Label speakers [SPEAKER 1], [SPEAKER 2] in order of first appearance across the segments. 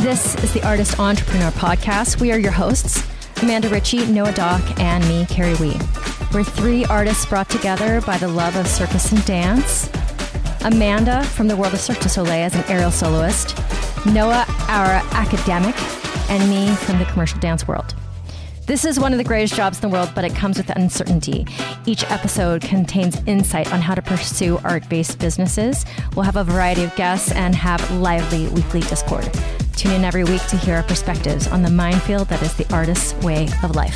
[SPEAKER 1] This is the Artist Entrepreneur Podcast. We are your hosts, Amanda Ritchie, Noah Dock, and me, Carrie Wee. We're three artists brought together by the love of circus and dance. Amanda from the world of Cirque du Soleil as an aerial soloist, Noah, our academic, and me from the commercial dance world. This is one of the greatest jobs in the world, but it comes with uncertainty. Each episode contains insight on how to pursue art-based businesses. We'll have a variety of guests and have lively weekly Discord. Tune in every week to hear our perspectives on the minefield that is the artist's way of life.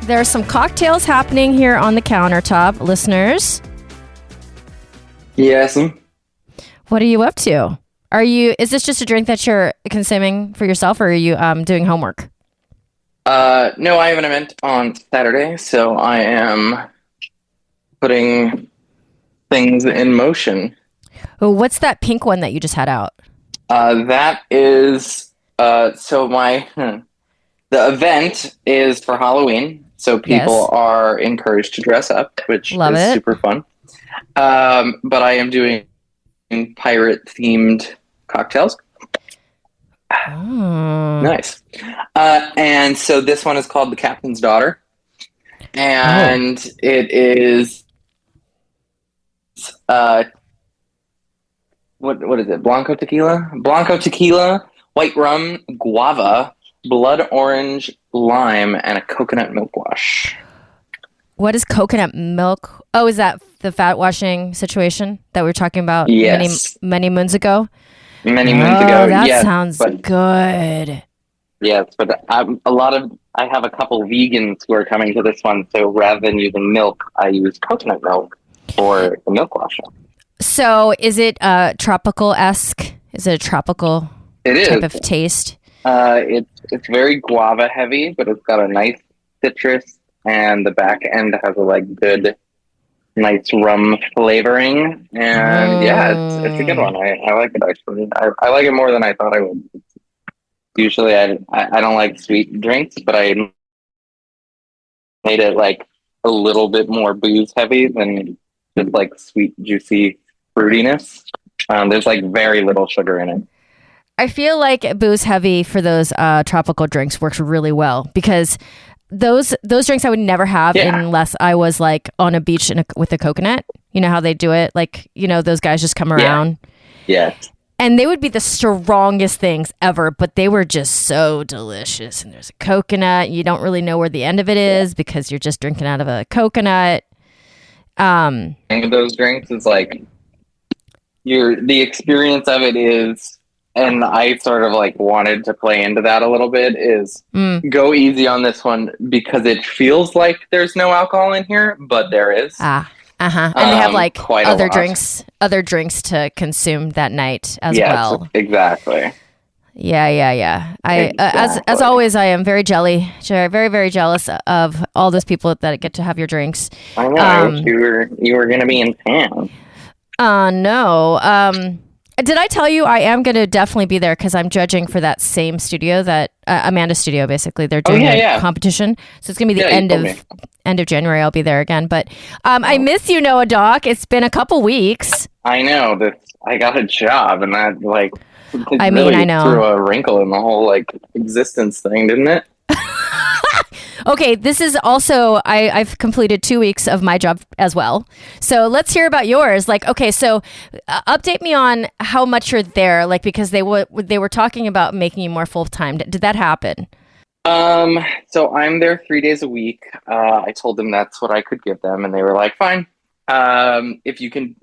[SPEAKER 1] There are some cocktails happening here on the countertop, listeners.
[SPEAKER 2] Yes.
[SPEAKER 1] What are you up to? Is this just a drink that you're consuming for yourself, or are you doing homework?
[SPEAKER 2] No, I have an event on Saturday, so I am putting things in motion.
[SPEAKER 1] Oh, what's that pink one that you just had out?
[SPEAKER 2] That is, the event is for Halloween, so people are encouraged to dress up, which is super fun. But I am doing pirate-themed cocktails.
[SPEAKER 1] Oh.
[SPEAKER 2] Nice. And so this one is called the Captain's Daughter. And it is what is it? Blanco tequila, white rum, guava, blood orange, lime, and a coconut milk wash.
[SPEAKER 1] What is coconut milk? Oh, is that the fat washing situation that we were talking about many moons ago?
[SPEAKER 2] Many moons ago.
[SPEAKER 1] That sounds good.
[SPEAKER 2] Yes, but I have a couple vegans who are coming to this one, so rather than using milk, I use coconut milk for the milk wash.
[SPEAKER 1] So is it tropical-esque? Is it a tropical type of taste?
[SPEAKER 2] It's very guava heavy, but it's got a nice citrus, and the back end has a good nice rum flavoring, and it's a good one. I like it actually. I like it more than I thought I would. Usually I don't like sweet drinks, but I made it a little bit more booze heavy than just sweet juicy fruitiness. There's very little sugar in it.
[SPEAKER 1] I feel like booze heavy for those tropical drinks works really well, because those drinks I would never have unless I was on a beach with a coconut. You know how they do it? Those guys just come around.
[SPEAKER 2] Yeah.
[SPEAKER 1] And they would be the strongest things ever, but they were just so delicious. And there's a coconut. You don't really know where the end of it is because you're just drinking out of a coconut.
[SPEAKER 2] And those drinks is the experience of it is, and I sort of wanted to play into that a little bit, is go easy on this one because it feels like there's no alcohol in here, but there is.
[SPEAKER 1] And they have other drinks to consume that night as well.
[SPEAKER 2] Exactly.
[SPEAKER 1] Yeah. As always, I am very very, very jealous of all those people that get to have your drinks.
[SPEAKER 2] I know. I wish you were going to be in town.
[SPEAKER 1] No. Did I tell you I am going to definitely be there because I'm judging for that same studio, that Amanda Studio, basically. They're doing a competition. So it's going to be the end of January. I'll be there again. But I miss you, Noah Dock. It's been a couple weeks.
[SPEAKER 2] I know. I got a job, and that
[SPEAKER 1] I know.
[SPEAKER 2] Threw a wrinkle in the whole existence thing, didn't it?
[SPEAKER 1] Okay, this is also, I've completed 2 weeks of my job as well. So let's hear about yours. So update me on how much you're there, because they were talking about making you more full-time. Did that happen?
[SPEAKER 2] So I'm there 3 days a week. I told them that's what I could give them, and they were like, fine. If you can,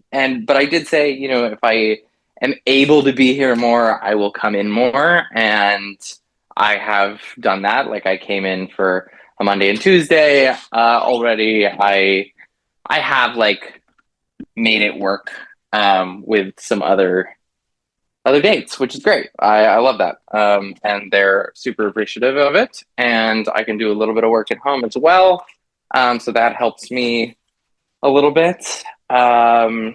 [SPEAKER 2] but I did say, if I am able to be here more, I will come in more, and I have done that. I came in for a Monday and Tuesday already. I have made it work with some other dates, which is great. I love that. And they're super appreciative of it. And I can do a little bit of work at home as well. So that helps me a little bit. But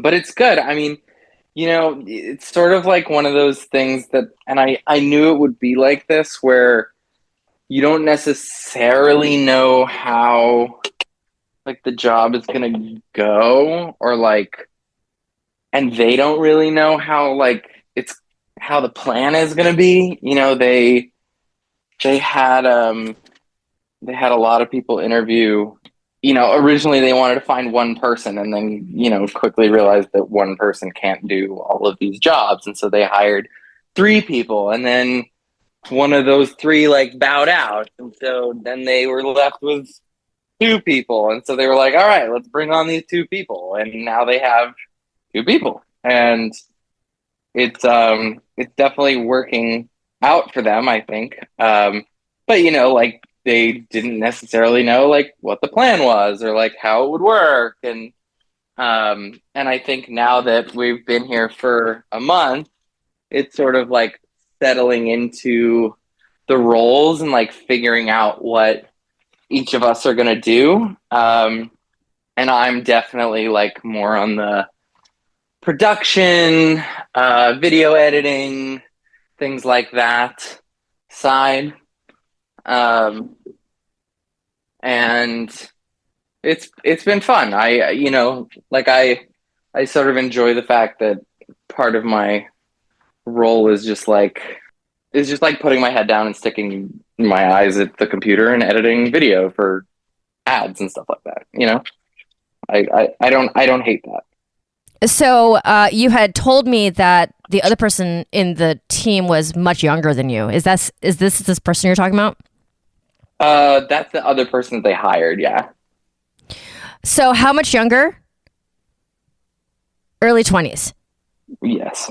[SPEAKER 2] it's good. I mean, it's sort of one of those things that, and I knew it would be like this, where you don't necessarily know how the job is going to go, or and they don't really know how like it's how the plan is going to be. You know, they had they had a lot of people interview. You know, originally they wanted to find one person, and then, you know, quickly realized that one person can't do all of these jobs, and so they hired three people, and then one of those three like bowed out, and so then they were left with two people, and so they were like, all right, let's bring on these two people, and now they have two people, and it's definitely working out for them, I think. But you know, like they didn't necessarily know like what the plan was or like how it would work, and I think now that we've been here for a month, it's sort of like settling into the roles and like figuring out what each of us are going to do. And I'm definitely like more on the production, video editing, things like that side. And it's been fun. I you know, like I sort of enjoy the fact that part of my role is just like putting my head down and sticking my eyes at the computer and editing video for ads and stuff like that. You know, I don't hate that.
[SPEAKER 1] So you had told me that the other person in the team was much younger than you. Is this person you're talking about?
[SPEAKER 2] That's the other person that they hired. Yeah.
[SPEAKER 1] So how much younger? Early 20s.
[SPEAKER 2] Yes.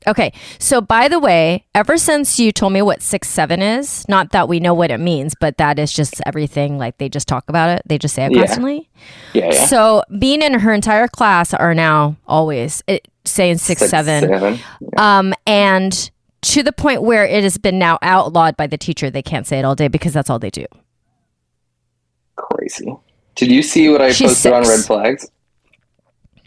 [SPEAKER 1] Okay. So by the way, ever since you told me what 6'7" is, not that we know what it means, but that is just everything. Like they just talk about it. They just say it constantly.
[SPEAKER 2] Yeah.
[SPEAKER 1] So being in her entire class are now always saying 6'7".
[SPEAKER 2] Yeah.
[SPEAKER 1] And to the point where it has been now outlawed by the teacher. They can't say it all day because that's all they do.
[SPEAKER 2] Crazy. Did you see what I posted on Red Flags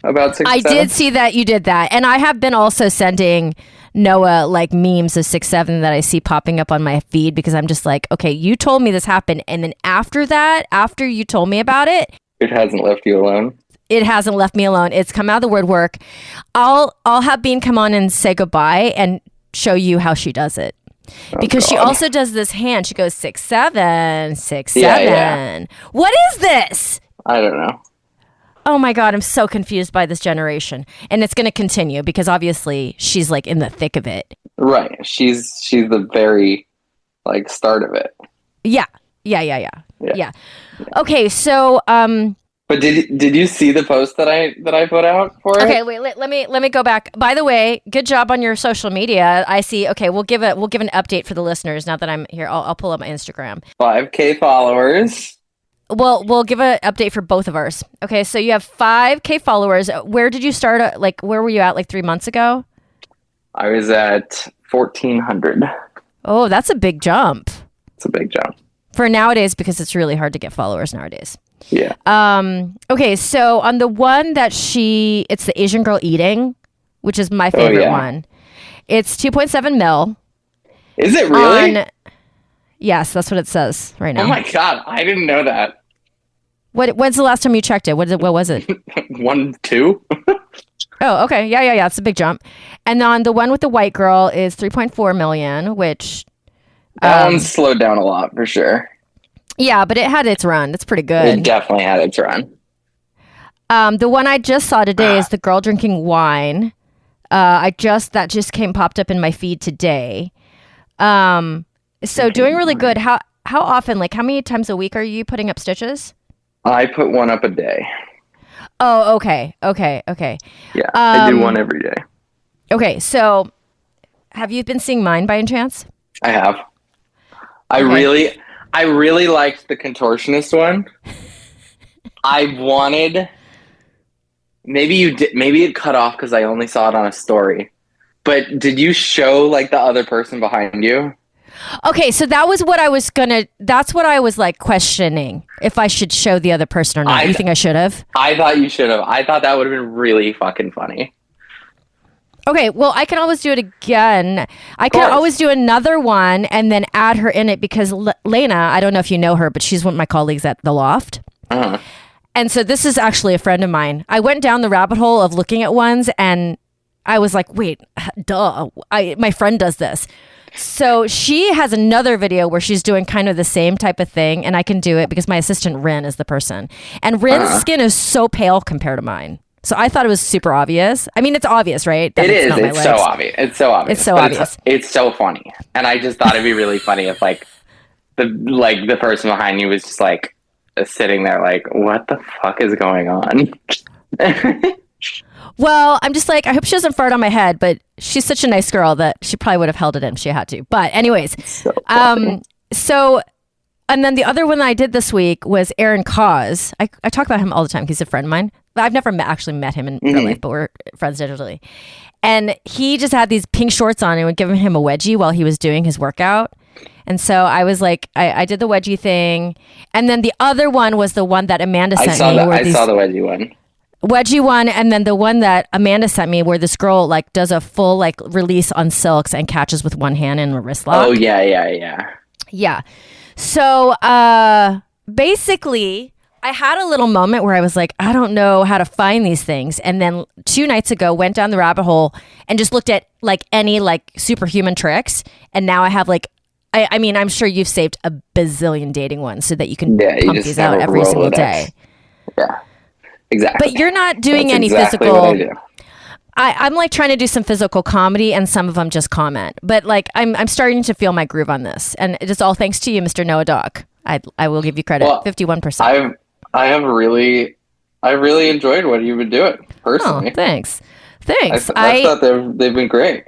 [SPEAKER 2] about 6'7"?
[SPEAKER 1] I did see that you did that. And I have been also sending Noah like memes of 6'7" that I see popping up on my feed because I'm just like, okay, you told me this happened. And then after you told me about it,
[SPEAKER 2] it hasn't left you alone.
[SPEAKER 1] It hasn't left me alone. It's come out of the woodwork. I'll have Bean come on and say goodbye and show you how she does it. Because she also does this hand. She goes 6'7", 6'7".
[SPEAKER 2] Yeah.
[SPEAKER 1] What is this?
[SPEAKER 2] I don't know.
[SPEAKER 1] Oh my God, I'm so confused by this generation. And it's going to continue because obviously she's like in the thick of it.
[SPEAKER 2] Right. She's the very like start of it.
[SPEAKER 1] Yeah. Okay, so
[SPEAKER 2] but did you see the post that I put out for it?
[SPEAKER 1] Okay, wait, let me go back. By the way, good job on your social media. I see. Okay, we'll give an update for the listeners now that I'm here. I'll pull up my Instagram.
[SPEAKER 2] 5K followers.
[SPEAKER 1] Well, we'll give an update for both of ours. Okay, so you have 5K followers. Where did you start? Like, where were you at? Like 3 months ago?
[SPEAKER 2] I was at 1,400.
[SPEAKER 1] Oh, that's a big jump.
[SPEAKER 2] It's a big jump
[SPEAKER 1] for nowadays because it's really hard to get followers nowadays.
[SPEAKER 2] Yeah.
[SPEAKER 1] Okay, so on the one that it's the Asian girl eating, which is my favorite one. It's 2.7 mil.
[SPEAKER 2] Is it really?
[SPEAKER 1] Yes, that's what it says right now.
[SPEAKER 2] Oh my God, I didn't know that.
[SPEAKER 1] When's the last time you checked it? What was it?
[SPEAKER 2] 1, 2.
[SPEAKER 1] Oh, okay. Yeah. It's a big jump. And on the one with the white girl is 3.4 million, which
[SPEAKER 2] that one's slowed down a lot for sure.
[SPEAKER 1] Yeah, but it had its run. It's pretty good.
[SPEAKER 2] It definitely had its run.
[SPEAKER 1] The one I just saw today is the girl drinking wine. That just popped up in my feed today. So doing really good. How often? Like how many times a week are you putting up stitches?
[SPEAKER 2] I put one up a day.
[SPEAKER 1] Oh, okay.
[SPEAKER 2] Yeah, I do one every day.
[SPEAKER 1] Okay, so have you been seeing mine by any chance?
[SPEAKER 2] I have. I really liked the contortionist one. I wanted. Maybe you did. Maybe it cut off because I only saw it on a story. But did you show like the other person behind you?
[SPEAKER 1] Okay, so that was what I was that's what I was like questioning if I should show the other person or not. You think I should have?
[SPEAKER 2] I thought you should have. I thought that would have been really fucking funny.
[SPEAKER 1] Okay, well, I can always do it again. I can always do another one and then add her in it because Lena, I don't know if you know her, but she's one of my colleagues at The Loft.
[SPEAKER 2] Uh-huh.
[SPEAKER 1] And so this is actually a friend of mine. I went down the rabbit hole of looking at ones and I was like, wait, duh, my friend does this. So she has another video where she's doing kind of the same type of thing, and I can do it because my assistant Rin is the person. And Rin's skin is so pale compared to mine. So I thought it was super obvious. I mean, it's obvious, right?
[SPEAKER 2] It is. It's so obvious. It's so obvious.
[SPEAKER 1] It's so obvious.
[SPEAKER 2] It's so funny. And I just thought it'd be really funny if like the person behind you was just like sitting there like, what the fuck is going on?
[SPEAKER 1] Well, I'm just like, I hope she doesn't fart on my head, but she's such a nice girl that she probably would have held it in if she had to. But anyways, so, and then the other one that I did this week was Aaron Cause. I talk about him all the time. He's a friend of mine. I've never actually met him in real life, but we're friends digitally. And he just had these pink shorts on and would give him a wedgie while he was doing his workout. And so I was like, I did the wedgie thing. And then the other one was the one that Amanda sent me.
[SPEAKER 2] I saw the wedgie one.
[SPEAKER 1] Wedgie one, and then the one that Amanda sent me where this girl like does a full like release on silks and catches with one hand in a wrist lock.
[SPEAKER 2] Oh yeah.
[SPEAKER 1] So basically I had a little moment where I was like, I don't know how to find these things. And then 2 nights ago went down the rabbit hole and just looked at like any like superhuman tricks. And now I have like, I mean, I'm sure you've saved a bazillion dating ones so that you can pump these out every single day.
[SPEAKER 2] Yeah. Exactly.
[SPEAKER 1] But you're not doing any
[SPEAKER 2] exactly
[SPEAKER 1] physical.
[SPEAKER 2] What I do.
[SPEAKER 1] I'm like trying to do some physical comedy, and some of them just comment. But like I'm starting to feel my groove on this, and it's all thanks to you, Mr. Noah Doc. I will give you credit.
[SPEAKER 2] Well,
[SPEAKER 1] 51%.
[SPEAKER 2] I really enjoyed what you've been doing personally.
[SPEAKER 1] Oh, thanks.
[SPEAKER 2] I thought they've been great.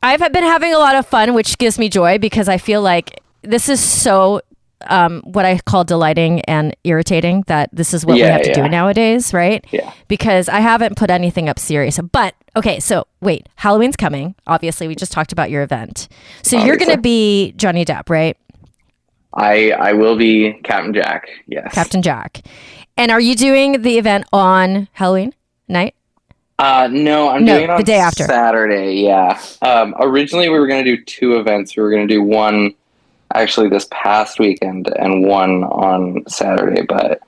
[SPEAKER 1] I've been having a lot of fun, which gives me joy because I feel like this is so. What I call delighting and irritating that this is what we have to do nowadays, right?
[SPEAKER 2] Yeah.
[SPEAKER 1] Because I haven't put anything up serious. But okay, so wait, Halloween's coming. Obviously, we just talked about your event. So you're going to be Johnny Depp, right?
[SPEAKER 2] I will be Captain Jack. Yes.
[SPEAKER 1] Captain Jack. And are you doing the event on Halloween night?
[SPEAKER 2] No, I'm doing it on
[SPEAKER 1] the day after.
[SPEAKER 2] Saturday. Yeah. Originally we were going to do 2 events. We were going to do one actually this past weekend and one on Saturday, but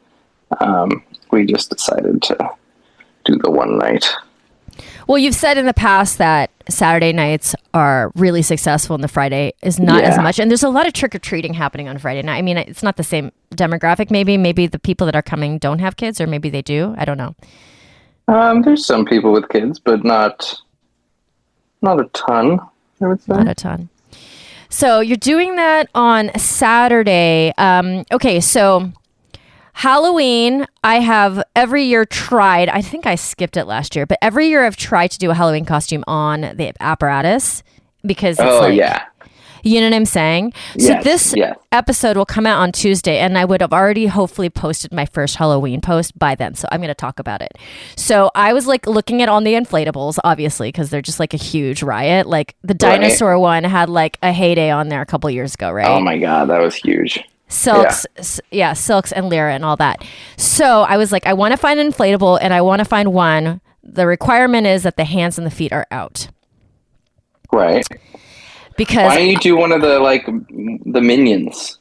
[SPEAKER 2] we just decided to do the one night.
[SPEAKER 1] Well, you've said in the past that Saturday nights are really successful and the Friday is not as much. And there's a lot of trick-or-treating happening on Friday night. I mean, it's not the same demographic. Maybe the people that are coming don't have kids, or maybe they do. I don't know.
[SPEAKER 2] There's some people with kids, but not a ton, I would say.
[SPEAKER 1] Not a ton. So you're doing that on Saturday. Okay, so Halloween, I have every year tried, I think I skipped it last year, but every year I've tried to do a Halloween costume on the apparatus because it's you know what I'm saying?
[SPEAKER 2] Yes,
[SPEAKER 1] so this episode will come out on Tuesday, and I would have already hopefully posted my first Halloween post by then. So I'm going to talk about it. So I was like looking at all the inflatables, obviously, because they're just like a huge riot. Like the dinosaur one had like a heyday on there a couple years ago, right?
[SPEAKER 2] Oh my God, that was huge.
[SPEAKER 1] Silks, Silks and Lyra and all that. So I was like, I want to find an inflatable, and I want to find one. The requirement is that the hands and the feet are out.
[SPEAKER 2] Right.
[SPEAKER 1] Because
[SPEAKER 2] why don't you do one of the minions?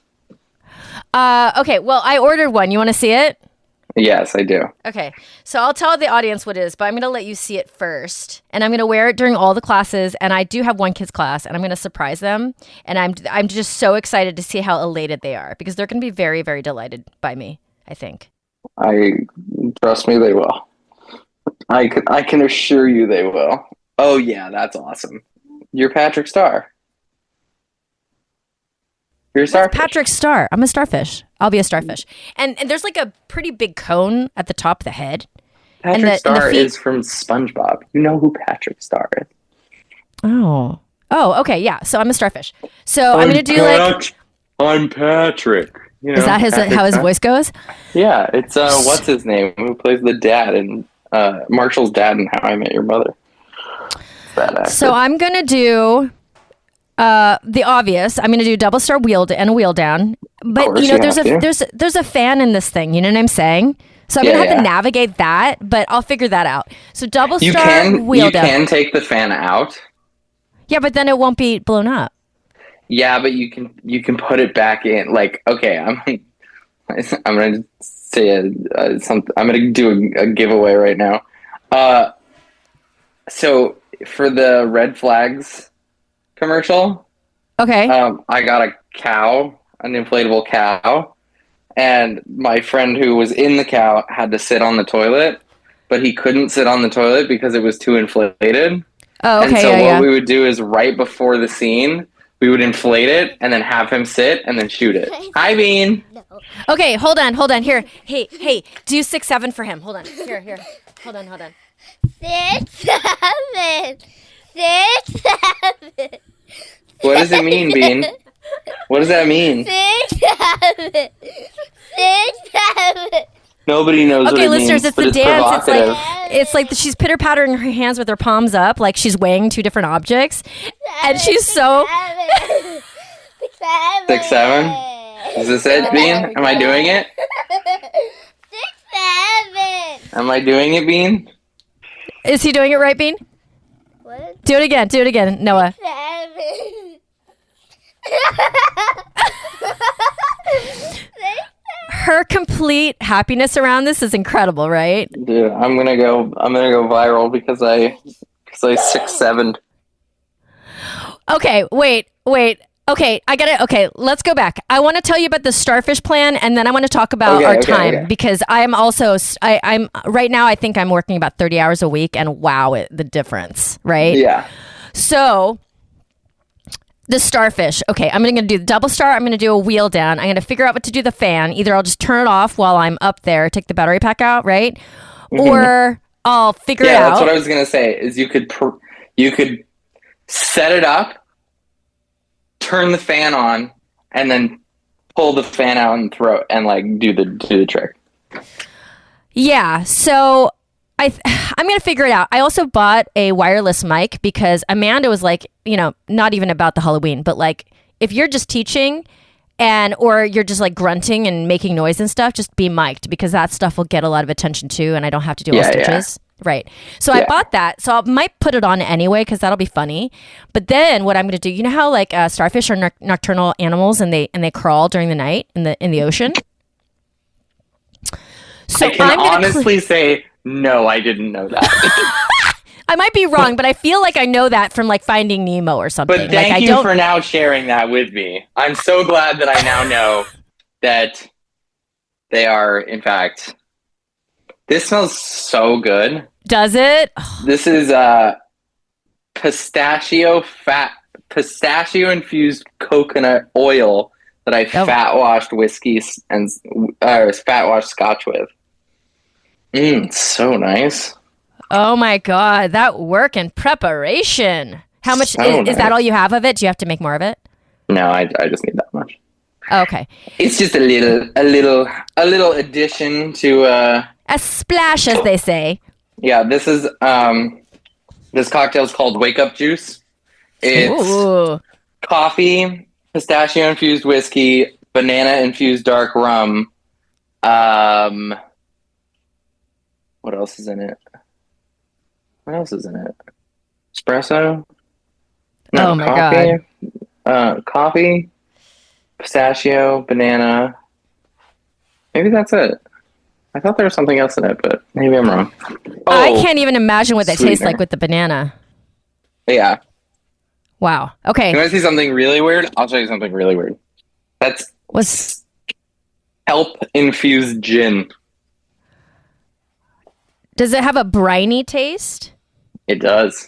[SPEAKER 1] Okay, well, I ordered one. You want to see it?
[SPEAKER 2] Yes, I do.
[SPEAKER 1] Okay, so I'll tell the audience what it is, but I'm going to let you see it first. And I'm going to wear it during all the classes, and I do have one kid's class, and I'm going to surprise them. And I'm just so excited to see how elated they are, because they're going to be very, very delighted by me, I think.
[SPEAKER 2] Trust me, they will. I can assure you they will. Oh, yeah, that's awesome. You're Patrick Star. You're a starfish.
[SPEAKER 1] Patrick Star. I'm a starfish. I'll be a starfish. And there's like a pretty big cone at the top of the head.
[SPEAKER 2] Patrick Star is from SpongeBob. You know who Patrick Star is.
[SPEAKER 1] Oh, okay, yeah. So I'm a starfish. So I'm going to do
[SPEAKER 2] I'm Patrick. You know,
[SPEAKER 1] is that how his voice goes?
[SPEAKER 2] Yeah, it's what's his name? Who plays the dad and Marshall's dad in How I Met Your Mother. So
[SPEAKER 1] I'm going to do the obvious. I'm going to do double star wheel and a wheel down. But there's a fan in this thing. You know what I'm saying? So I'm going to have to navigate that, but I'll figure that out. So double star wheel down.
[SPEAKER 2] You can take the fan out.
[SPEAKER 1] Yeah, but then it won't be blown up.
[SPEAKER 2] Yeah, but you can put it back in. Like, okay, I'm gonna say something. I'm gonna do a giveaway right now. So for the Red Flags commercial,
[SPEAKER 1] Okay.
[SPEAKER 2] I got a cow, an inflatable cow, and my friend who was in the cow had to sit on the toilet, but he couldn't sit on the toilet because it was too inflated.
[SPEAKER 1] Oh, okay.
[SPEAKER 2] And so
[SPEAKER 1] Yeah.
[SPEAKER 2] what we would do is right before the scene, we would inflate it and then have him sit and then shoot it. Hi, Bean.
[SPEAKER 1] Okay. Hold on. Here. Hey. Do 6-7 for him. Hold on. Here. Hold on.
[SPEAKER 3] 6, 7. 6, 7.
[SPEAKER 2] What does it mean, Bean? What does that mean?
[SPEAKER 3] 6, 7. 6, 7.
[SPEAKER 2] Nobody knows what
[SPEAKER 1] Okay,
[SPEAKER 2] it
[SPEAKER 1] listeners,
[SPEAKER 2] means,
[SPEAKER 1] it's
[SPEAKER 2] but
[SPEAKER 1] the dance.
[SPEAKER 2] provocative.
[SPEAKER 1] It's like she's pitter pattering her hands with her palms up, like she's weighing two different objects, and she's so.
[SPEAKER 2] 6, 7? Is this it, Bean? Am I doing it?
[SPEAKER 3] 6, 7.
[SPEAKER 2] Am I doing it, Bean?
[SPEAKER 1] Is he doing it right, Bean?
[SPEAKER 3] What?
[SPEAKER 1] Do it again, Noah.
[SPEAKER 3] 7.
[SPEAKER 1] Her complete happiness around this is incredible, right?
[SPEAKER 2] Dude, I'm gonna go viral because I 6, 7.
[SPEAKER 1] Okay, wait. Okay, I get it. Okay, let's go back. I want to tell you about the Starfish plan, and then I want to talk about our time because I'm also I'm right now. I think I'm working about 30 hours a week, and wow, the difference, right?
[SPEAKER 2] Yeah.
[SPEAKER 1] So the Starfish. Okay, I'm going to do the double star. I'm going to do a wheel down. I'm going to figure out what to do the fan. Either I'll just turn it off while I'm up there, take the battery pack out, right?
[SPEAKER 2] Mm-hmm.
[SPEAKER 1] Or I'll figure it out.
[SPEAKER 2] Yeah, that's what I was gonna say. Is you could set it up, turn the fan on, and then pull the fan out and throw and like do the trick.
[SPEAKER 1] Yeah. So I'm going to figure it out. I also bought a wireless mic because Amanda was like, not even about the Halloween, but like if you're just teaching or you're just like grunting and making noise and stuff, just be mic'd because that stuff will get a lot of attention too. And I don't have to do all stitches. Right. So I bought that. So I might put it on anyway because that'll be funny. But then what I'm going to do, you know how like starfish are nocturnal animals and they crawl during the night in the ocean? So
[SPEAKER 2] I can honestly say, no, I didn't know that.
[SPEAKER 1] I might be wrong, but I feel like I know that from like Finding Nemo or something.
[SPEAKER 2] But thank you for now sharing that with me. I'm so glad that I now know that they are, in fact... This smells so good.
[SPEAKER 1] Does it?
[SPEAKER 2] This is pistachio infused coconut oil that I fat washed whiskey and fat washed scotch with. So nice.
[SPEAKER 1] Oh my god, that work and preparation. How much is that? All you have of it? Do you have to make more of it?
[SPEAKER 2] No, I just need that much.
[SPEAKER 1] Okay.
[SPEAKER 2] It's just a little addition to
[SPEAKER 1] a splash, as they say.
[SPEAKER 2] Yeah, this is this cocktail is called Wake Up Juice. It's coffee, pistachio infused whiskey, banana infused dark rum. What else is in it? Espresso? No,
[SPEAKER 1] oh my god.
[SPEAKER 2] Coffee, pistachio, banana. Maybe that's it. I thought there was something else in it, but maybe I'm wrong.
[SPEAKER 1] I can't even imagine what that tastes like with the banana.
[SPEAKER 2] Yeah.
[SPEAKER 1] Wow. Okay.
[SPEAKER 2] You want to see something really weird? I'll show you something really weird. What's kelp infused gin.
[SPEAKER 1] Does it have a briny taste?
[SPEAKER 2] It does.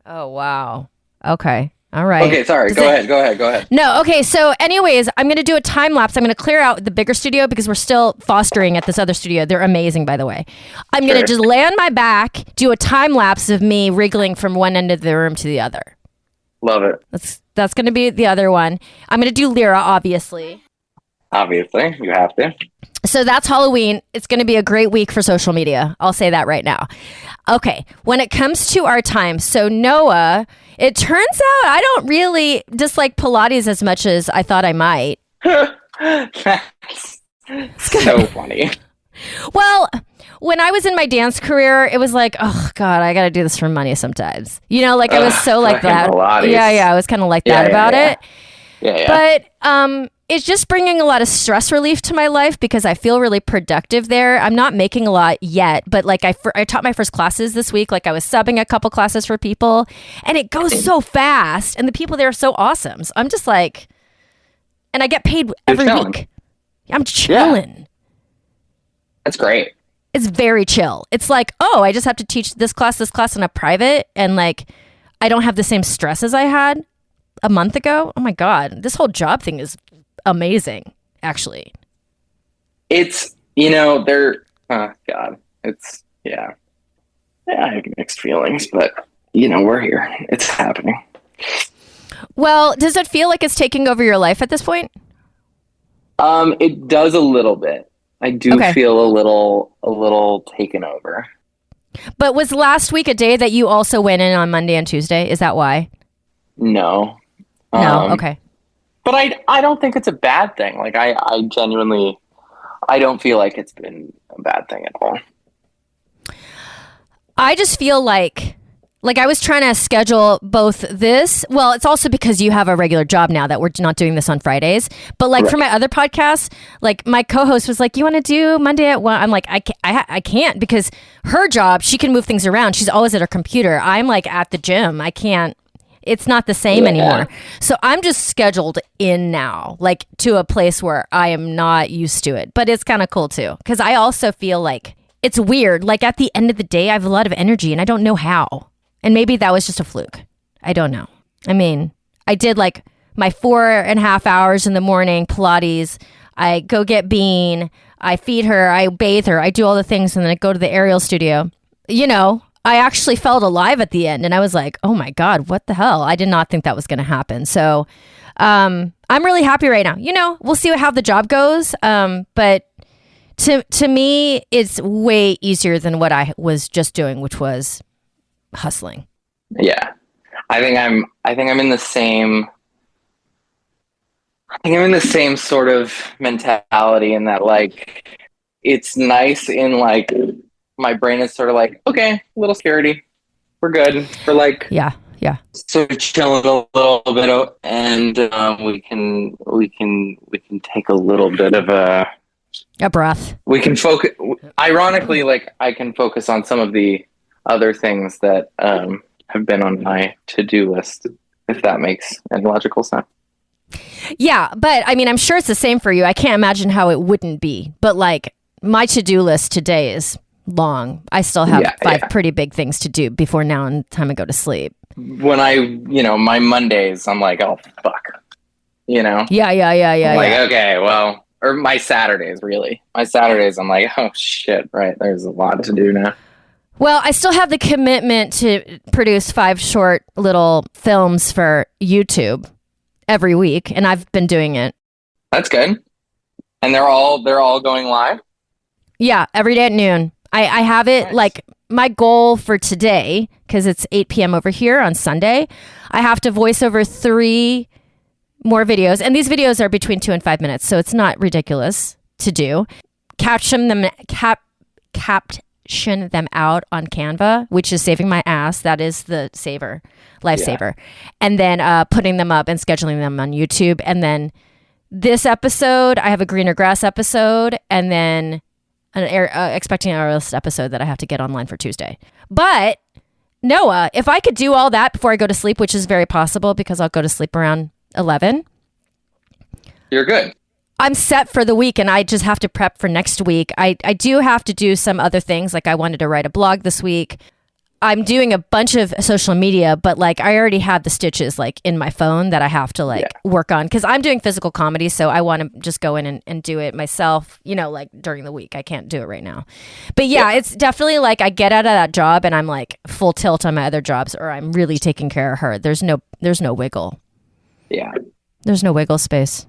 [SPEAKER 1] Oh, wow. Okay. All right.
[SPEAKER 2] Okay, sorry. Go ahead.
[SPEAKER 1] No, okay. So anyways, I'm going to do a time lapse. I'm going to clear out the bigger studio because we're still fostering at this other studio. They're amazing, by the way. I'm going to just lay on my back, do a time lapse of me wriggling from one end of the room to the other.
[SPEAKER 2] Love it.
[SPEAKER 1] That's going to be the other one. I'm going to do Lyra, obviously.
[SPEAKER 2] Obviously, you have to.
[SPEAKER 1] So that's Halloween. It's going to be a great week for social media. I'll say that right now. Okay. When it comes to our time, so Noah, it turns out I don't really dislike Pilates as much as I thought I might.
[SPEAKER 2] That's so funny.
[SPEAKER 1] Well, when I was in my dance career, it was like, oh God, I got to do this for money sometimes. I was so like that.
[SPEAKER 2] Pilates.
[SPEAKER 1] Yeah. I was kind of like that about it.
[SPEAKER 2] Yeah.
[SPEAKER 1] But it's just bringing a lot of stress relief to my life because I feel really productive there. I'm not making a lot yet, but like I taught my first classes this week. Like I was subbing a couple classes for people, and it goes so fast, and the people there are so awesome. So I'm just like, and I get paid every week. I'm chilling.
[SPEAKER 2] Yeah. That's great.
[SPEAKER 1] It's very chill. It's like, oh, I just have to teach this class in a private, and like I don't have the same stress as I had a month ago. Oh my God, this whole job thing is amazing, actually.
[SPEAKER 2] It's, oh God, it's, yeah, I have mixed feelings, but we're here. It's happening.
[SPEAKER 1] Well, does it feel like it's taking over your life at this point?
[SPEAKER 2] It does a little bit. I do feel a little taken over.
[SPEAKER 1] But was last week a day that you also went in on Monday and Tuesday? Is that why?
[SPEAKER 2] No.
[SPEAKER 1] No. Okay.
[SPEAKER 2] But I don't think it's a bad thing. Like I genuinely, I don't feel like it's been a bad thing at all.
[SPEAKER 1] I just feel like I was trying to schedule both this. Well, it's also because you have a regular job now that we're not doing this on Fridays. But like for my other podcast, like my co-host was like, "You want to do Monday at 1?" I'm like, I can't because her job, she can move things around. She's always at her computer. I'm like at the gym. I can't. It's not the same anymore. So I'm just scheduled in now, like to a place where I am not used to it. But it's kind of cool too. Because I also feel like it's weird. Like at the end of the day, I have a lot of energy and I don't know how. And maybe that was just a fluke. I don't know. I mean, I did like my 4.5 hours in the morning, Pilates. I go get Bean. I feed her. I bathe her. I do all the things. And then I go to the aerial studio. I actually felt alive at the end, and I was like, oh my God, what the hell? I did not think that was going to happen. So I'm really happy right now. We'll see how the job goes. But to me, it's way easier than what I was just doing, which was hustling.
[SPEAKER 2] Yeah. I think I'm in the same sort of mentality in that, like, it's nice in like, my brain is sort of like, okay, a little scaredy. We're good. We're like,
[SPEAKER 1] yeah.
[SPEAKER 2] So chilling a little bit, and we can take a little bit of a
[SPEAKER 1] breath.
[SPEAKER 2] We can focus. Ironically, like I can focus on some of the other things that have been on my to-do list, if that makes any logical sense.
[SPEAKER 1] Yeah, but I mean, I'm sure it's the same for you. I can't imagine how it wouldn't be. But like my to-do list today is long. I still have 5 pretty big things to do before now and time I go to sleep.
[SPEAKER 2] When my Mondays, I'm like, oh fuck, Yeah.
[SPEAKER 1] Like,
[SPEAKER 2] okay, well, or my Saturdays, really. My Saturdays, I'm like, oh shit, right? There's a lot to do now.
[SPEAKER 1] Well, I still have the commitment to produce 5 short little films for YouTube every week, and I've been doing it.
[SPEAKER 2] That's good. And they're all going live?
[SPEAKER 1] Yeah, every day at noon. I have it like my goal for today, because it's 8 p.m. over here on Sunday. I have to voice over 3 more videos. And these videos are between 2 and 5 minutes, so it's not ridiculous to do. Caption them out on Canva, which is saving my ass. That is the lifesaver. And then putting them up and scheduling them on YouTube. And then this episode, I have a greener grass episode, and then expecting an Aerialist episode that I have to get online for Tuesday. But Noah, if I could do all that before I go to sleep, which is very possible because I'll go to sleep around 11.
[SPEAKER 2] You're good.
[SPEAKER 1] I'm set for the week, and I just have to prep for next week. I do have to do some other things. Like I wanted to write a blog this week. I'm doing a bunch of social media, but like I already have the stitches like in my phone that I have to work on, because I'm doing physical comedy. So I want to just go in and do it myself, like during the week. I can't do it right now. But it's definitely like I get out of that job and I'm like full tilt on my other jobs, or I'm really taking care of her. There's no wiggle.
[SPEAKER 2] Yeah.
[SPEAKER 1] There's no wiggle space.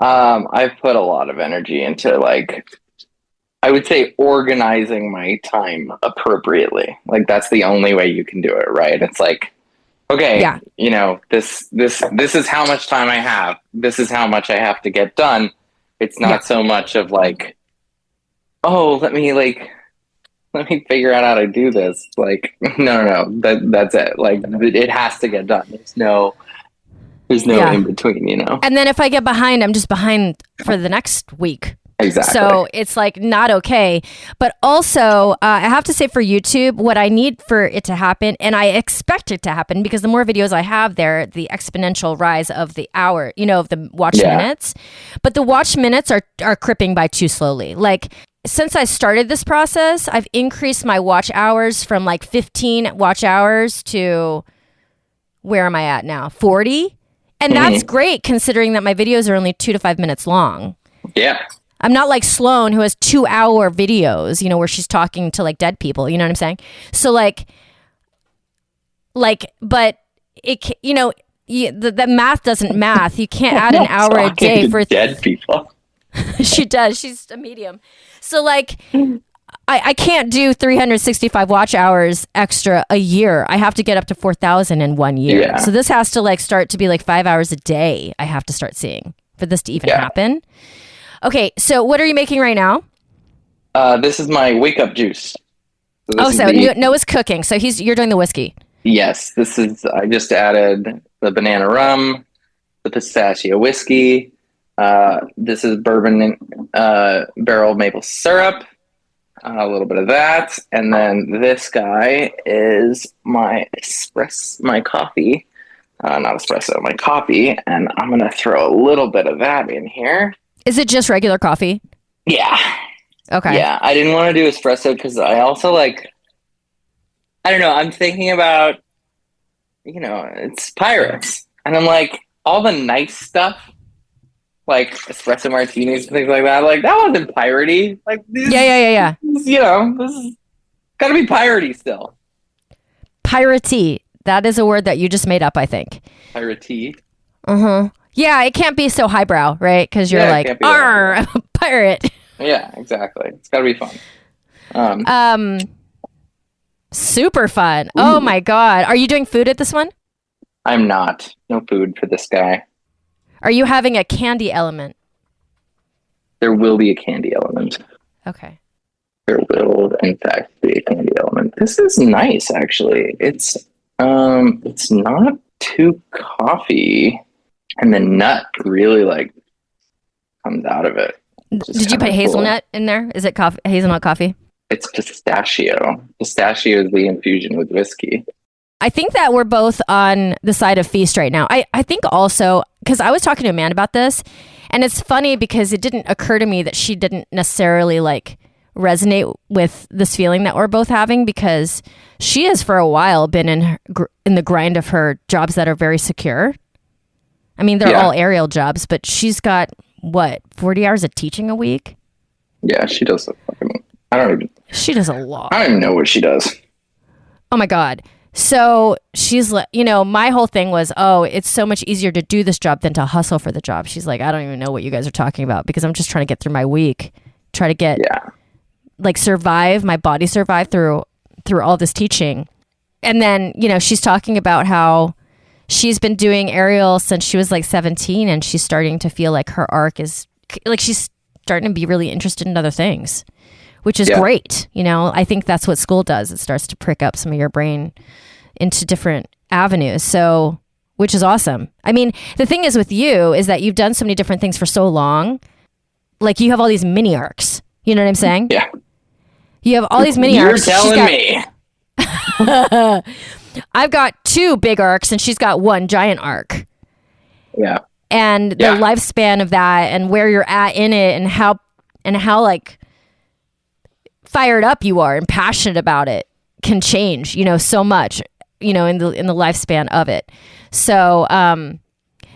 [SPEAKER 2] I've put a lot of energy into I would say organizing my time appropriately. Like that's the only way you can do it, right? It's like, okay, this is how much time I have. This is how much I have to get done. It's not so much of like, oh, let me figure out how to do this. Like, no, that's it. Like it has to get done. There's no
[SPEAKER 1] Yeah.
[SPEAKER 2] in between, you know?
[SPEAKER 1] And then if I get behind, I'm just behind for the next week.
[SPEAKER 2] Exactly.
[SPEAKER 1] So it's like not okay. But also, I have to say for YouTube, what I need for it to happen, and I expect it to happen because the more videos I have there, the exponential rise of the hour, of the watch minutes. But the watch minutes are cripping by too slowly. Like since I started this process, I've increased my watch hours from like 15 watch hours to where am I at now? 40? And that's great considering that my videos are only 2 to 5 minutes long.
[SPEAKER 2] Yeah.
[SPEAKER 1] I'm not like Sloan who has 2-hour videos, where she's talking to like dead people. You know what I'm saying? So like, but it, the math doesn't math. You can't add an hour a day for
[SPEAKER 2] dead people.
[SPEAKER 1] She does. She's a medium. So like, I can't do 365 watch hours extra a year. I have to get up to 4,000 in 1 year.
[SPEAKER 2] Yeah.
[SPEAKER 1] So this has to like start to be like 5 hours a day. I have to start seeing for this to even happen. Okay, so what are you making right now?
[SPEAKER 2] This is my wake up juice.
[SPEAKER 1] So Noah's cooking. So you're doing the whiskey.
[SPEAKER 2] Yes, I just added the banana rum, the pistachio whiskey. This is bourbon barrel maple syrup, a little bit of that, and then this guy is my coffee, not espresso, my coffee, and I'm gonna throw a little bit of that in here.
[SPEAKER 1] Is it just regular coffee?
[SPEAKER 2] Yeah.
[SPEAKER 1] Okay.
[SPEAKER 2] Yeah, I didn't want to do espresso because I also I don't know, I'm thinking about, it's Pirates. And I'm like, all the nice stuff, like espresso martinis and things like that, like that wasn't piratey. Like,
[SPEAKER 1] Yeah.
[SPEAKER 2] This is gotta be piratey still.
[SPEAKER 1] Piratey. That is a word that you just made up, I think.
[SPEAKER 2] Piratey.
[SPEAKER 1] Yeah, it can't be so highbrow, right? Because you're like, "Arr, I'm a pirate."
[SPEAKER 2] Yeah, exactly. It's got to be fun.
[SPEAKER 1] Super fun. Ooh. Oh my God. Are you doing food at this one?
[SPEAKER 2] I'm not. No food for this guy.
[SPEAKER 1] Are you having a candy element?
[SPEAKER 2] There will be a candy element.
[SPEAKER 1] Okay.
[SPEAKER 2] There will, in fact, be a candy element. This is nice, actually. It's not too coffee, and the nut really comes out of it.
[SPEAKER 1] Did you put hazelnut in there? Is it hazelnut coffee?
[SPEAKER 2] It's pistachio. Pistachio is the infusion with whiskey.
[SPEAKER 1] I think that we're both on the side of feast right now. I think also, because I was talking to Amanda about this, and it's funny because it didn't occur to me that she didn't necessarily resonate with this feeling that we're both having, because she has for a while been in the grind of her jobs that are very secure. I mean, they're all aerial jobs, but she's got 40 hours of teaching a week?
[SPEAKER 2] Yeah, she does.
[SPEAKER 1] She does a lot.
[SPEAKER 2] I don't even know what she does.
[SPEAKER 1] Oh my God. So she's like, my whole thing was, it's so much easier to do this job than to hustle for the job. She's like, I don't even know what you guys are talking about, because I'm just trying to get through my week, try to get survive, my body survive through all this teaching. And then, she's talking about how she's been doing aerial since she was 17, and she's starting to feel like her arc is she's starting to be really interested in other things, which is great. I think that's what school does. It starts to prick up some of your brain into different avenues. So, which is awesome. I mean, the thing is with you is that you've done so many different things for so long. You have all these mini arcs. You know what I'm saying?
[SPEAKER 2] Yeah.
[SPEAKER 1] You have all these mini arcs.
[SPEAKER 2] You're telling me.
[SPEAKER 1] I've got 2 big arcs and she's got 1 giant arc.
[SPEAKER 2] Yeah.
[SPEAKER 1] And the lifespan of that and where you're at in it and how fired up you are and passionate about it can change, so much, in the lifespan of it. So,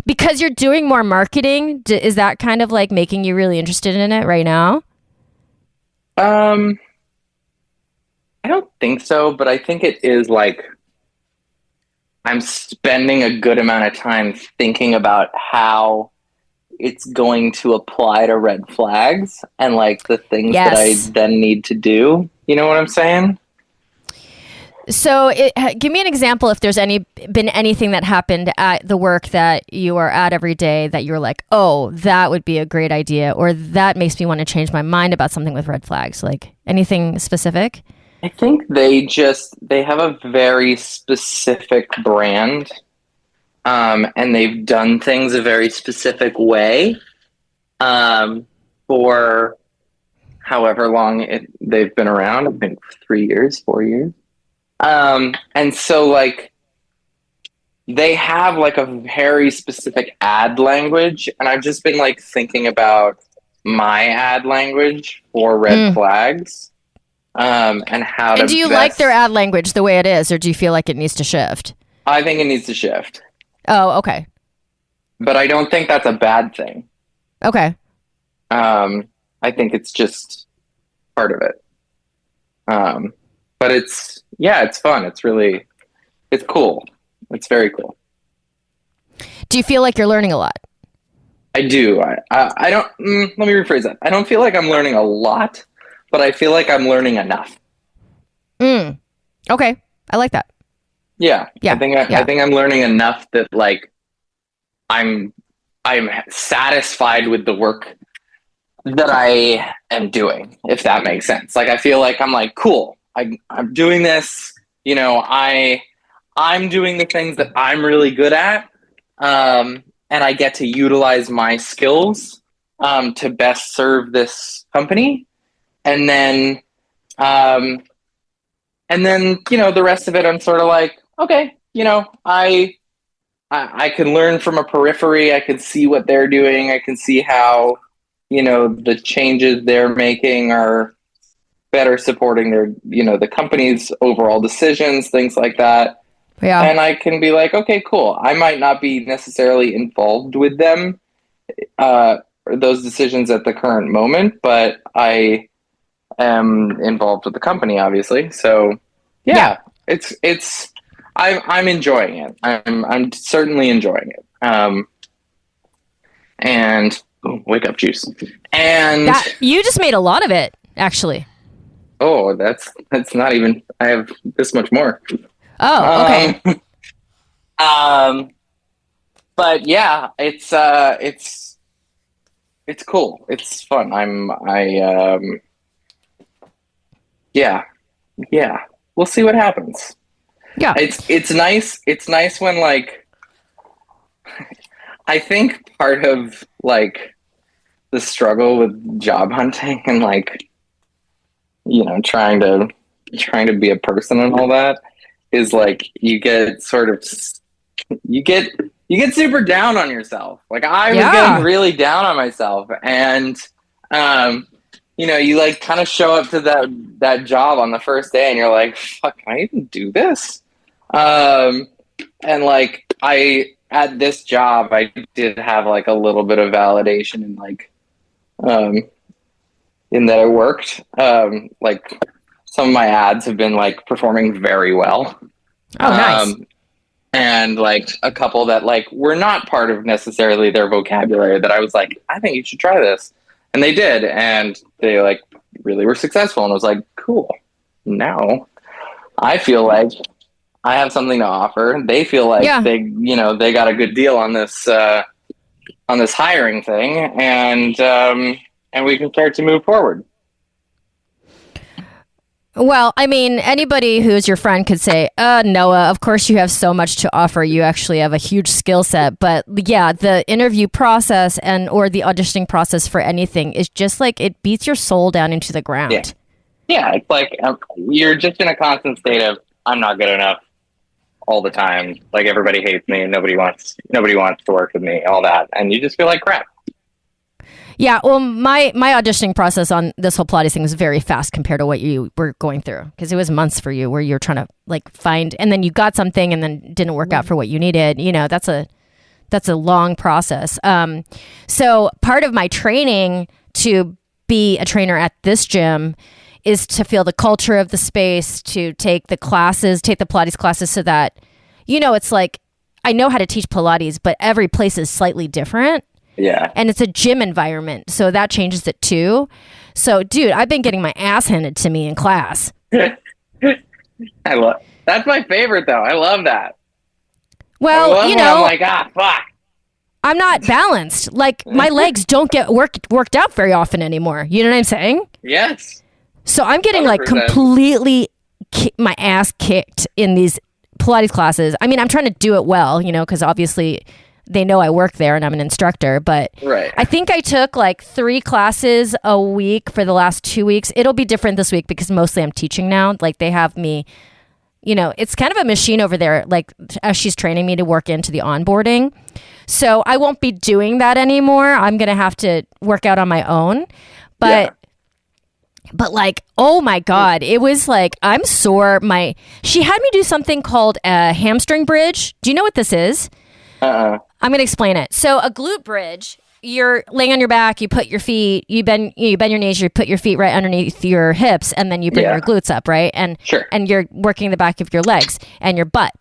[SPEAKER 1] because you're doing more marketing, is that kind of making you really interested in it right now?
[SPEAKER 2] I don't think so, but I think it is I'm spending a good amount of time thinking about how it's going to apply to red flags and the things that I then need to do. You know what I'm saying?
[SPEAKER 1] So give me an example if there's been anything that happened at the work that you are at every day that you're like, oh, that would be a great idea, or that makes me want to change my mind about something with red flags. Anything specific?
[SPEAKER 2] I think they have a very specific brand and they've done things a very specific way for however long they've been around. I think 3 years, 4 years. And so like they have like a very specific ad language, and I've just been like thinking about my ad language for red flags, and how to.
[SPEAKER 1] And do you like their ad language the way it is, or do you feel like it needs to shift?
[SPEAKER 2] I think it needs to shift.
[SPEAKER 1] Oh, okay.
[SPEAKER 2] But I don't think that's a bad thing.
[SPEAKER 1] Okay.
[SPEAKER 2] I think it's just part of it. But it's fun. It's cool. It's very cool.
[SPEAKER 1] Do you feel like you're learning a lot?
[SPEAKER 2] I do. I don't, let me rephrase that. I don't feel like I'm learning a lot, but I feel like I'm learning enough.
[SPEAKER 1] Okay. I like that.
[SPEAKER 2] Yeah. I think I'm learning enough that like I'm satisfied with the work that I am doing, if that makes sense. Like I feel like I'm like, cool. I'm doing this, you know, I'm doing the things that I'm really good at. And I get to utilize my skills to best serve this company. And then you know, the rest of it, I'm sort of like, okay, you know, I can learn from a periphery. I can see what they're doing. I can see how, you know, the changes they're making are better supporting their, you know, the company's overall decisions, things like that.
[SPEAKER 1] Yeah.
[SPEAKER 2] And I can be like, okay, cool. I might not be necessarily involved with them, those decisions at the current moment, but I am involved with the company, obviously. So yeah. I'm enjoying it. I'm certainly enjoying it. And wake up juice. And
[SPEAKER 1] you just made a lot of it, actually.
[SPEAKER 2] Oh, that's not even. I have this much more.
[SPEAKER 1] Oh, okay.
[SPEAKER 2] But yeah, it's cool. It's fun. Yeah. We'll see what happens.
[SPEAKER 1] Yeah.
[SPEAKER 2] It's nice. It's nice when like I think part of like the struggle with job hunting and like, you know, trying to be a person and all that is like you get super down on yourself. Like I was getting really down on myself, and you know, you like kind of show up to that job on the first day and you're like, fuck, can I even do this? And like at this job I did have like a little bit of validation and like in that it worked. Like some of my ads have been like performing very well.
[SPEAKER 1] Oh, nice.
[SPEAKER 2] And like a couple that like were not part of necessarily their vocabulary that I was like, I think you should try this. And they did, and they like really were successful. And I was like, cool. Now I feel like I have something to offer. They feel like they got a good deal on this hiring thing, and we can start to move forward.
[SPEAKER 1] Well, I mean, anybody who's your friend could say, Noah, of course you have so much to offer. You actually have a huge skill set. But yeah, the interview process or the auditioning process for anything is just like it beats your soul down into the ground.
[SPEAKER 2] Yeah, it's like you're just in a constant state of I'm not good enough all the time. Like everybody hates me and nobody wants to work with me, all that. And you just feel like crap.
[SPEAKER 1] Yeah, well, my auditioning process on this whole Pilates thing was very fast compared to what you were going through, because it was months for you where you're trying to like find, and then you got something and then didn't work out for what you needed. You know, that's a long process. So part of my training to be a trainer at this gym is to feel the culture of the space, to take the Pilates classes so that, you know, it's like I know how to teach Pilates, but every place is slightly different.
[SPEAKER 2] Yeah.
[SPEAKER 1] And it's a gym environment, so that changes it too. So, dude, I've been getting my ass handed to me in class.
[SPEAKER 2] That's my favorite, though. I love that.
[SPEAKER 1] Well, you know,
[SPEAKER 2] I'm like, fuck.
[SPEAKER 1] I'm not balanced. Like, my legs don't get worked out very often anymore. You know what I'm saying?
[SPEAKER 2] Yes.
[SPEAKER 1] So I'm getting 100%. Like completely my ass kicked in these Pilates classes. I mean, I'm trying to do it well, because obviously they know I work there and I'm an instructor, but
[SPEAKER 2] Right.
[SPEAKER 1] I think I took like 3 classes a week for the last 2 weeks. It'll be different this week because mostly I'm teaching now. Like they have me, it's kind of a machine over there, like as she's training me to work into the onboarding. So I won't be doing that anymore. I'm going to have to work out on my own. But like, oh my God, it was like, I'm sore. She had me do something called a hamstring bridge. Do you know what this is? I'm going to explain it. So a glute bridge, you're laying on your back, you put your feet, you bend your knees, you put your feet right underneath your hips, and then you bring your glutes up, right? And
[SPEAKER 2] Sure.
[SPEAKER 1] and you're working the back of your legs and your butt.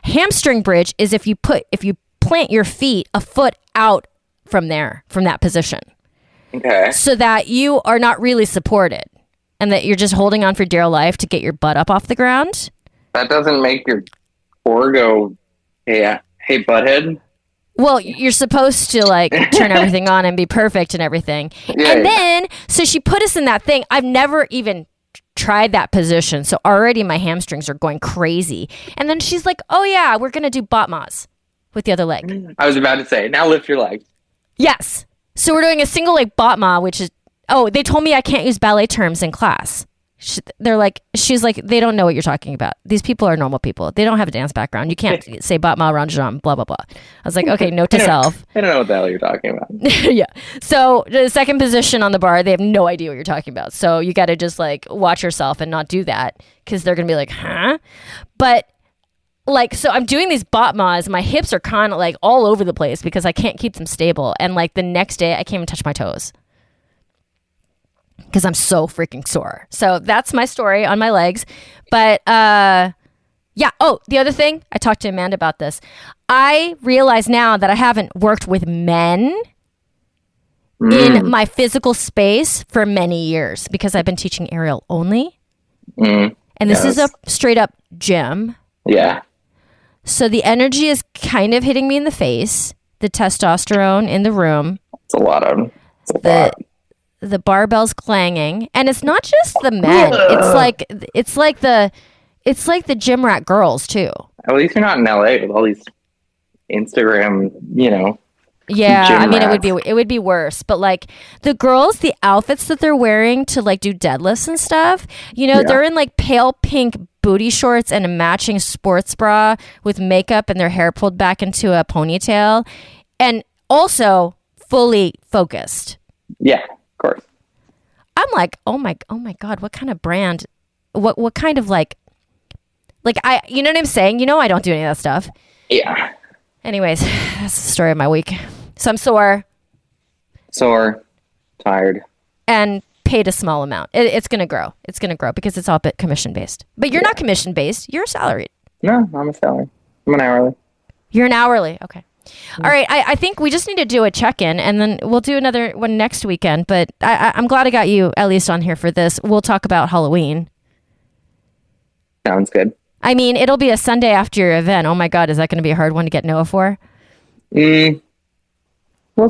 [SPEAKER 1] Hamstring bridge is if you plant your feet a foot out from that position.
[SPEAKER 2] Okay.
[SPEAKER 1] So that you are not really supported and that you're just holding on for dear life to get your butt up off the ground.
[SPEAKER 2] That doesn't make your core go, hey, butthead.
[SPEAKER 1] Well, you're supposed to like turn everything on and be perfect and everything. Then, so she put us in that thing. I've never even tried that position. So already my hamstrings are going crazy. And then she's like, oh yeah, we're going to do Batmas with the other leg.
[SPEAKER 2] I was about to say, now lift your leg.
[SPEAKER 1] Yes. So we're doing a single leg Batma, which is, they told me I can't use ballet terms in class. She's like, they don't know what you're talking about. These people are normal people. They don't have a dance background. You can't say Batma, Ranjam, blah, blah, blah. I was like, okay, note to self.
[SPEAKER 2] I don't know what the hell you're talking about.
[SPEAKER 1] Yeah. So the second position on the bar, they have no idea what you're talking about. So you got to just like watch yourself and not do that because they're going to be like, huh? But like, so I'm doing these Batmas. My hips are kind of like all over the place because I can't keep them stable. And like the next day I can't even touch my toes because I'm so freaking sore. So that's my story on my legs. But yeah. Oh, the other thing, I talked to Amanda about this. I realize now that I haven't worked with men in my physical space for many years because I've been teaching aerial only. And this is a straight up gym.
[SPEAKER 2] Yeah.
[SPEAKER 1] So the energy is kind of hitting me in the face. The testosterone in the room.
[SPEAKER 2] It's a lot.
[SPEAKER 1] The barbell's clanging, and it's not just the men. It's like the gym rat girls too.
[SPEAKER 2] At least you're not in LA with all these Instagram,
[SPEAKER 1] Yeah,
[SPEAKER 2] gym
[SPEAKER 1] I mean
[SPEAKER 2] rats.
[SPEAKER 1] it would be worse. But like the girls, the outfits that they're wearing to like do deadlifts and stuff, they're in like pale pink booty shorts and a matching sports bra with makeup and their hair pulled back into a ponytail, and also fully focused.
[SPEAKER 2] Yeah, of course.
[SPEAKER 1] I'm like, oh my God, what kind of brand? What kind of like I, you know what I'm saying? I don't do any of that stuff.
[SPEAKER 2] Yeah.
[SPEAKER 1] Anyways, that's the story of my week. So I'm sore
[SPEAKER 2] Sore, tired.
[SPEAKER 1] and paid a small amount. It's going to grow. It's going to grow because it's all bit commission based. But you're not commission based. You're salaried.
[SPEAKER 2] No, I'm a salary. I'm an hourly.
[SPEAKER 1] You're an hourly. Okay. All right. I think we just need to do a check-in and then we'll do another one next weekend. But I'm glad I got you at least on here for this. We'll talk about Halloween.
[SPEAKER 2] Sounds good.
[SPEAKER 1] I mean, it'll be a Sunday after your event. Oh my God, is that going to be a hard one to get Noah for?
[SPEAKER 2] We'll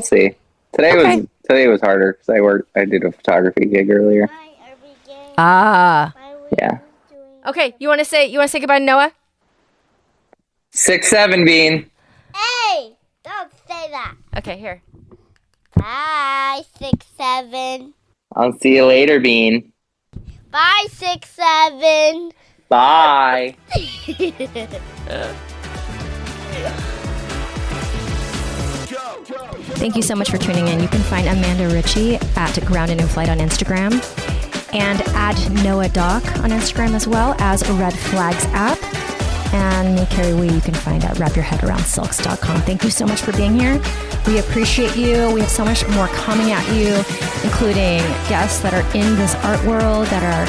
[SPEAKER 2] see. Today was harder because I did a photography gig earlier.
[SPEAKER 3] Why are we gay?
[SPEAKER 1] Ah.
[SPEAKER 3] Why are we
[SPEAKER 2] Yeah.
[SPEAKER 3] doing?
[SPEAKER 1] Okay, you want to say goodbye to Noah?
[SPEAKER 2] 6'7", Bean.
[SPEAKER 3] Hey, don't say that.
[SPEAKER 1] Okay, here.
[SPEAKER 3] Bye, 6'7".
[SPEAKER 2] I'll see you later, Bean.
[SPEAKER 3] Bye, 6'7".
[SPEAKER 2] Bye.
[SPEAKER 1] Thank you so much for tuning in. You can find Amanda Ritchie at Grounded in Flight on Instagram and at Noah Doc on Instagram as well as Red Flags app. And me, Carrie Wee, you can find at wrapyourheadaroundsilks.com. Thank you so much for being here. We appreciate you. We have so much more coming at you, including guests that are in this art world that are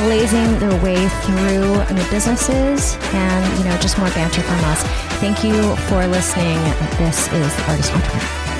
[SPEAKER 1] blazing their way through new businesses and, just more banter from us. Thank you for listening. This is The Artist Entrepreneur.